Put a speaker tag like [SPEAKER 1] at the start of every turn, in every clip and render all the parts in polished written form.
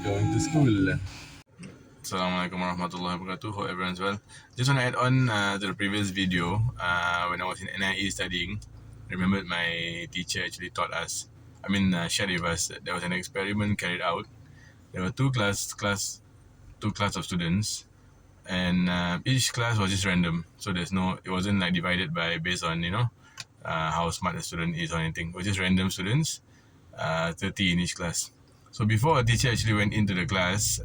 [SPEAKER 1] Going to school. Assalamualaikum warahmatullahi wabarakatuh. Hope everyone's well. Just want to add on to the previous video. When I was in NIE studying, I remembered my teacher actually taught us. Shared with us that there was an experiment carried out. There were two class of students, and each class was just random. So it wasn't like divided based on how smart the student is or anything. It was just random students, 30 in each class. So before a teacher actually went into the class,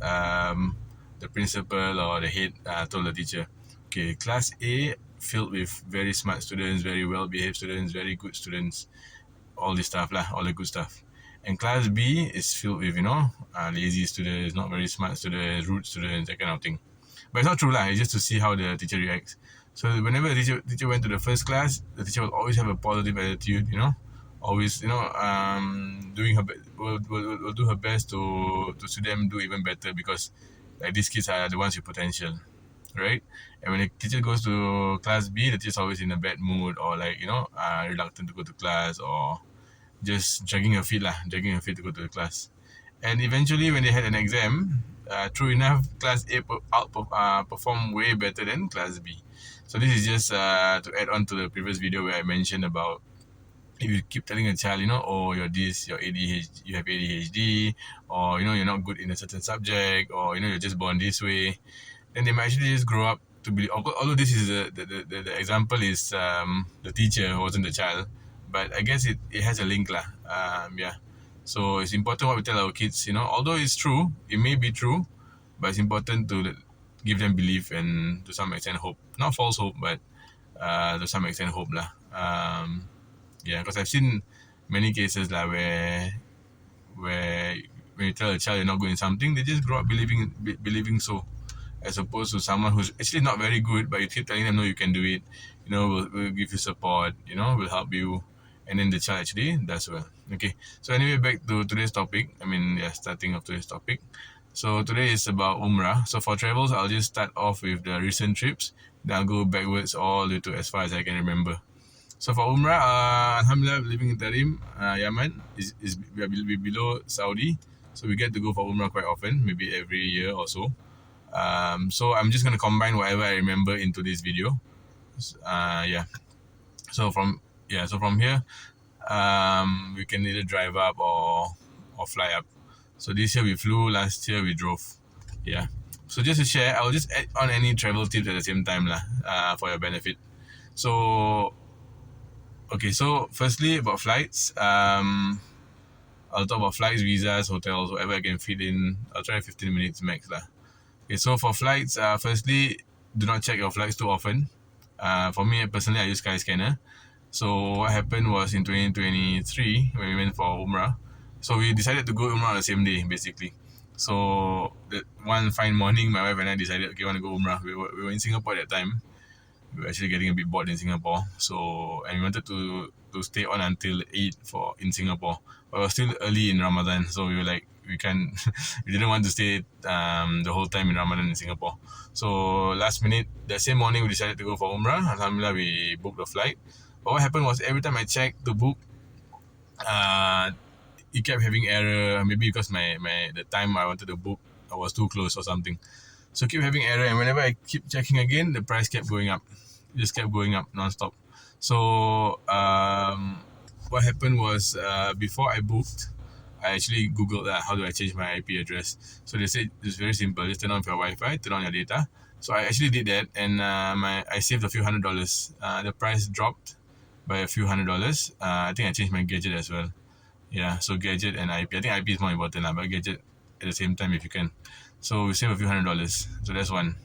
[SPEAKER 1] the principal or the head told the teacher, okay, class A filled with very smart students, very well-behaved students, very good students, all this stuff lah, all the good stuff. And class B is filled with, lazy students, not very smart students, rude students, that kind of thing. But it's not true lah, it's just to see how the teacher reacts. So whenever the teacher went to the first class, the teacher will always have a positive attitude, always, doing her will do her best to see them do even better, because like these kids are the ones with potential, right? And when the teacher goes to class B, the teacher's always in a bad mood, or reluctant to go to class, or just dragging her feet to go to the class. And eventually, when they had an exam, true enough, class A performed way better than class B. So this is just to add on to the previous video where I mentioned about, if you keep telling a child, you're this, you're ADHD, you have ADHD, or you're not good in a certain subject, or you're just born this way, then they might actually just grow up to be. Although this is the example is the teacher, wasn't the child, but I guess it has a link lah. So it's important what we tell our kids. Although it's true, it may be true, but it's important to give them belief and to some extent hope. Not false hope, but to some extent hope lah. Because I've seen many cases where when you tell a child you're not good in something, they just grow up believing so, as opposed to someone who's actually not very good, but you keep telling them, no, you can do it, we'll give you support, we'll help you, and then the child actually does well. Okay, so anyway, back to today's topic. Starting off today's topic. So today is about Umrah. So for travels, I'll just start off with the recent trips, then I'll go backwards all the way to as far as I can remember. So for Umrah, Alhamdulillah, living in Tarim, Yaman, we're below Saudi. So we get to go for Umrah quite often, maybe every year or so. So I'm just going to combine whatever I remember into this video. So from here, we can either drive up or fly up. So this year we flew, last year we drove. Yeah. So just to share, I'll just add on any travel tips at the same time for your benefit. So firstly about flights. I'll talk about flights, visas, hotels, whatever I can fit in. I'll try 15 minutes max lah. Okay, so for flights, firstly, do not check your flights too often. For me personally, I use Skyscanner. So what happened was in 2023 when we went for Umrah. So we decided to go Umrah on the same day, basically. So that one fine morning, my wife and I decided, okay, want to go Umrah. We were in Singapore at that time. We were actually getting a bit bored in Singapore, and we wanted to stay on until 8 in Singapore, but it was still early in Ramadan, so we were like, we didn't want to stay the whole time in Ramadan in Singapore. So last minute, that same morning, we decided to go for Umrah. Alhamdulillah, we booked the flight. But what happened was, every time I checked to book, it kept having error. Maybe because the time I wanted to book, I was too close or something. So keep having error, and whenever I keep checking again, the price kept going up. It just kept going up non-stop. So what happened was, before I booked, I actually Googled how do I change my IP address. So they said it's very simple. Just turn on your Wi-Fi, turn on your data. So I actually did that, and I saved a few $100s. The price dropped by a few $100s. I think I changed my gadget as well. Yeah, so gadget and IP. I think IP is more important, but gadget at the same time if you can. So we save a few $100s. So that's one.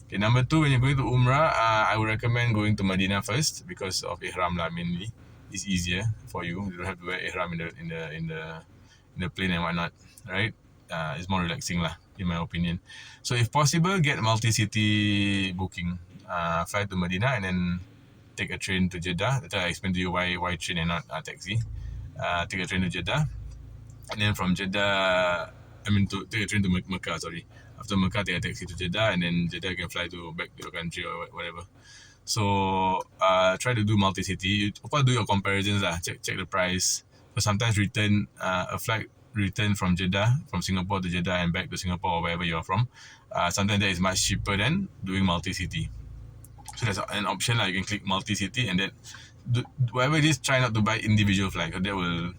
[SPEAKER 1] Okay, number two, when you're going to Umrah, I would recommend going to Medina first because of ihram mainly. It's easier for you. You don't have to wear ihram in the plane and whatnot, right? It's more relaxing in my opinion. So if possible, get multi-city booking. Fly to Medina and then take a train to Jeddah. That's why I explained to you why train and not taxi. Take a train to Jeddah, and then from Jeddah, to take a train to Mecca. Sorry, after Mecca, take a taxi to Jeddah, and then Jeddah you can fly back to your country or whatever. So try to do multi-city. Of course, do your comparisons. Check the price. So sometimes a flight return from Jeddah, from Singapore to Jeddah and back to Singapore or wherever you are from. Sometimes that is much cheaper than doing multi-city. So there's an option like you can click multi-city and then whatever it is, try not to buy individual flight. That will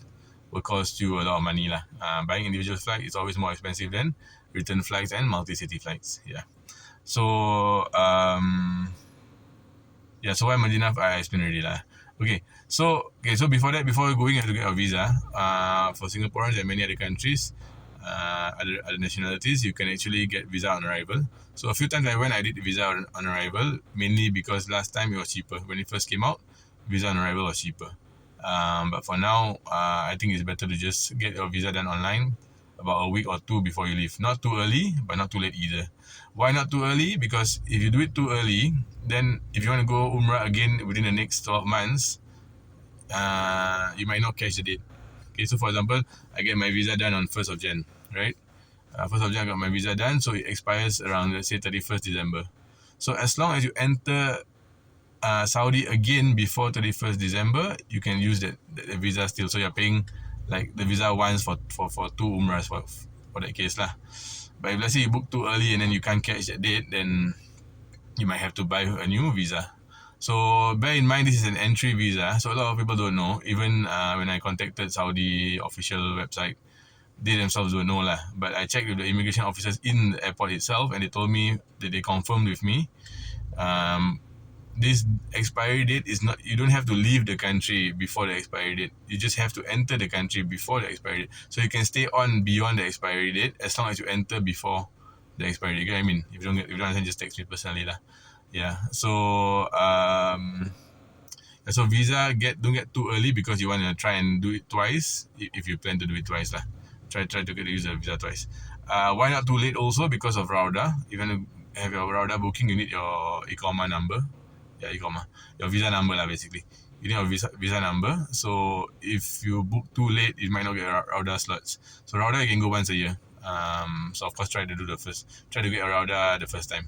[SPEAKER 1] cost you a lot of money lah. Buying individual flight is always more expensive than return flights and multi-city flights. Yeah. So so why Medina I explained already lah. So before going, you have to get a visa. For Singaporeans and many other countries, other nationalities, you can actually get visa on arrival. So a few times I did visa on arrival, mainly because last time it was cheaper. When it first came out, visa on arrival was cheaper. But for now, I think it's better to just get your visa done online about a week or two before you leave. Not too early, but not too late either. Why not too early? Because if you do it too early, then if you want to go Umrah again within the next 12 months, you might not catch the date. Okay, so for example, I get my visa done on 1st of Jan, right? 1st of Jan I got my visa done, so it expires around, let's say, 31st December. So as long as you enter Saudi again before 31st December, you can use that visa still. So you're paying like the visa once for 2 Umrahs for that case lah. But if let's say you book too early and then you can't catch that date, then you might have to buy a new visa. So bear in mind, this is an entry visa, so a lot of people don't know. Even when I contacted Saudi official website, they themselves don't know lah. But I checked with the immigration officers in the airport itself, and they told me that they confirmed with me. This expiry date is not, you don't have to leave the country before the expiry date. You just have to enter the country before the expiry date. So you can stay on beyond the expiry date as long as you enter before the expiry date. You get what I mean? If you don't understand, just text me personally lah. Yeah. So so visa don't get too early because you want to try and do it twice if you plan to do it twice lah. Try to use the visa twice. Why not too late also? Because of Rauda. If you want to have your Rauda booking, you need your Iqamah number. Yeah, your visa number lah basically. You need your visa number. So if you book too late, it might not get Rauda slots. So Rauda you can go once a year. So of course try to get a Rauda the first time.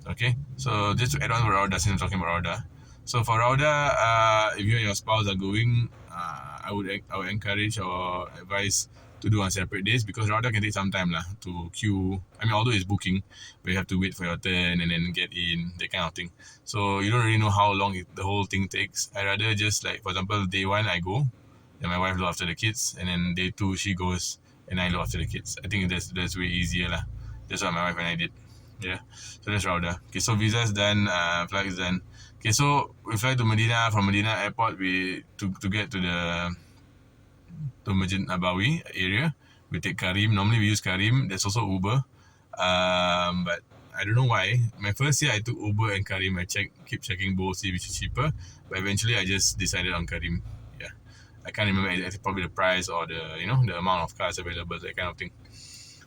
[SPEAKER 1] Okay, so just to add on for Rauda, since I'm talking about Rauda. So for Rauda, if you and your spouse are going, I would encourage or advise to do on separate days because Rauda can take some time lah to queue. I mean, although it's booking, but you have to wait for your turn and then get in, that kind of thing. So you don't really know how long the whole thing takes. I rather just like, for example, day 1 I go, then my wife look after the kids, and then day 2 she goes and I look after the kids. I think that's way easier lah. That's what my wife and I did. Yeah, so that's Rauda. Okay, so visa's done, flight is done. Okay, so we fly to Medina. From Medina airport, we to get to Masjid Nabawi area, we take Karim. Normally we use Karim. There's also Uber, but I don't know why. My first year I took Uber and Karim. I keep checking both, see which is cheaper. But eventually I just decided on Karim. Yeah, I can't remember exactly probably the price or the amount of cars available, that kind of thing.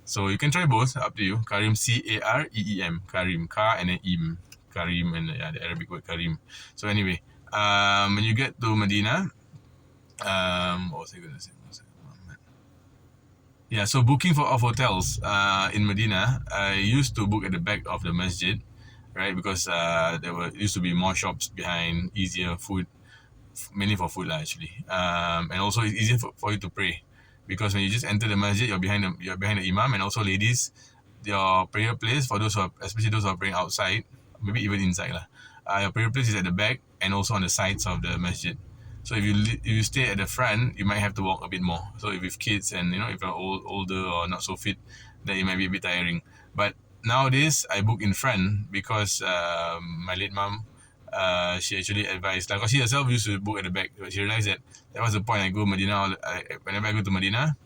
[SPEAKER 1] So you can try both, up to you. Karim, Careem, Karim, car and then im, Karim, and the Arabic word Karim. So anyway, when you get to Medina, what was I going to say? Yeah, so booking of hotels in Medina, I used to book at the back of the masjid, right? Because used to be more shops behind, easier food, mainly for food lah actually. And also it's easier for you to pray. Because when you just enter the masjid, you're behind the imam, and also ladies, your prayer place for those especially those who are praying outside, maybe even inside lah. Your prayer place is at the back and also on the sides of the masjid. So if you stay at the front, you might have to walk a bit more. So if with kids and if you're older or not so fit, then it might be a bit tiring. But nowadays I book in front because my late mom, she actually advised, like, she herself used to book at the back, but she realized that was the point. I go Medina, whenever I go to Medina,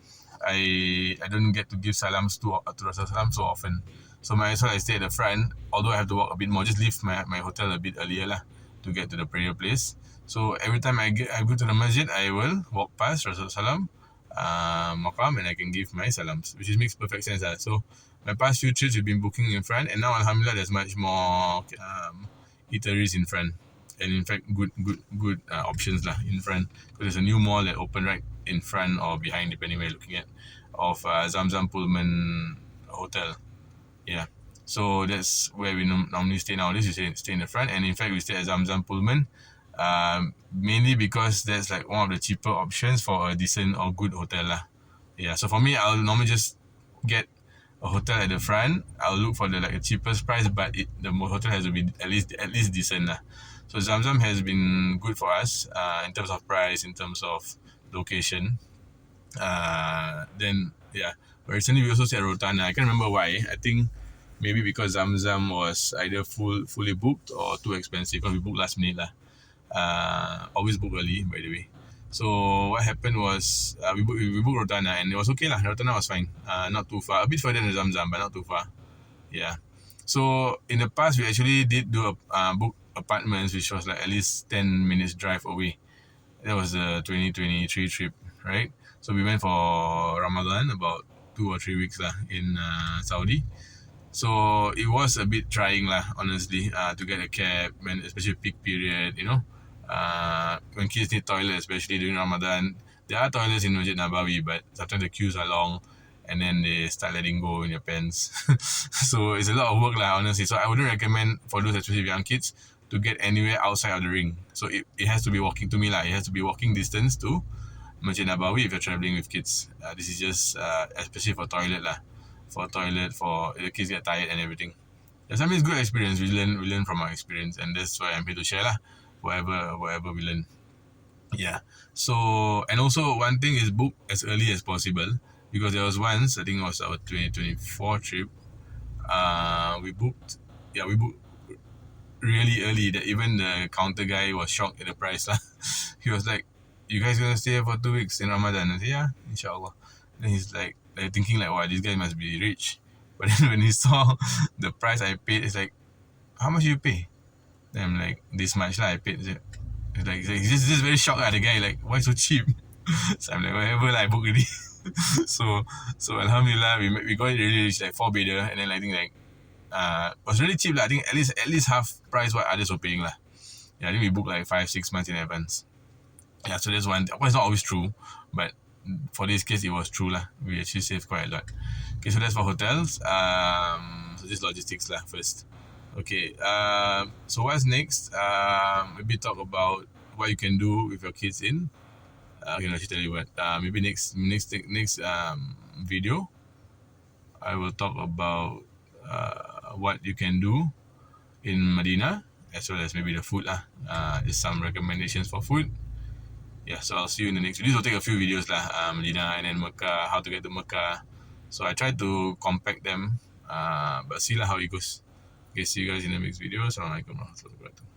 [SPEAKER 1] I don't get to give salams to Rasulullah so often. So might as well I stay at the front, although I have to walk a bit more, just leave my hotel a bit earlier lah to get to the prayer place. So every time I go to the masjid, I will walk past Rasulullah maqam, and I can give my salams, which makes perfect sense lah. So my past few trips we've been booking in front, and now alhamdulillah there's much more eateries in front, and in fact good options lah in front, because there's a new mall that opened right in front or behind, depending where you're looking at, of Zamzam Pullman Hotel. Yeah, so that's where we normally stay nowadays. We stay in the front, and in fact we stay at Zamzam Pullman Mainly because that's like one of the cheaper options for a decent or good hotel lah. Yeah, so for me, I'll normally just get a hotel at the front. I'll look for the like the cheapest price, but the hotel has to be at least decent lah. So Zamzam has been good for us in terms of price, in terms of location. Then yeah, but recently we also stayed at Rotana. I can't remember why. I think maybe because Zamzam was either fully booked or too expensive because we booked last minute lah. Always book early, by the way. So what happened was we booked Rotana and it was okay lah. Rotana was fine. Not too far, a bit further than Zamzam, but not too far. Yeah. So in the past we actually did do book apartments, which was like at least 10 minutes drive away. That was the 2023 trip, right? So we went for Ramadan, about 2 or 3 weeks lah in Saudi. So it was a bit trying lah, honestly, to get a cab, when especially peak period, when kids need toilet, especially during Ramadan. There are toilets in Masjid Nabawi, but sometimes the queues are long, and then they start letting go in your pants. So it's a lot of work lah, honestly. So I wouldn't recommend for those especially young kids to get anywhere outside of the ring. So it has to be walking to me lah. It has to be walking distance to Masjid Nabawi if you're traveling with kids. This is just especially for toilet lah. For toilet, for the kids get tired and everything. Yeah, I mean, it's good experience. We learn from our experience, and that's why I'm here to share lah. Whatever we learn. Yeah. So and also one thing is book as early as possible, because there was once, I think it was our 2024 trip. We booked really early that even the counter guy was shocked at the price lah. He was like, "You guys gonna stay here for 2 weeks in Ramadan?" I said, "Yeah, inshallah." Then he's like thinking like, "Wow, this guy must be rich." But then when he saw the price I paid, it's like, "How much you pay?" Then I'm like, "This much lah I paid." He's just very shocked at the guy, like, "Why so cheap?" So I'm like, "Whatever lah, I booked already." so Alhamdulillah, we got it really rich, like 4 bedder, and then I think like it was really cheap lah. I think at least half price what others were paying lah. Yeah, I think we booked like 5-6 months in advance. Yeah, so that's one. Of course, it's not always true, but for this case, it was true lah. We actually saved quite a lot. Okay, so that's for hotels. So this logistics lah first. Okay. So what's next? Maybe talk about what you can do with your kids in. Okay, I'll tell you what. Maybe next video, I will talk about what you can do in Medina, as well as maybe the food lah. Just some recommendations for food. Yeah, so I'll see you in the next video. This will take a few videos lah. Medina and then Mecca, how to get to Mecca. So I try to compact them, but see lah how it goes. Okay, see you guys in the next video. Assalamualaikum warahmatullahi wabarakatuh.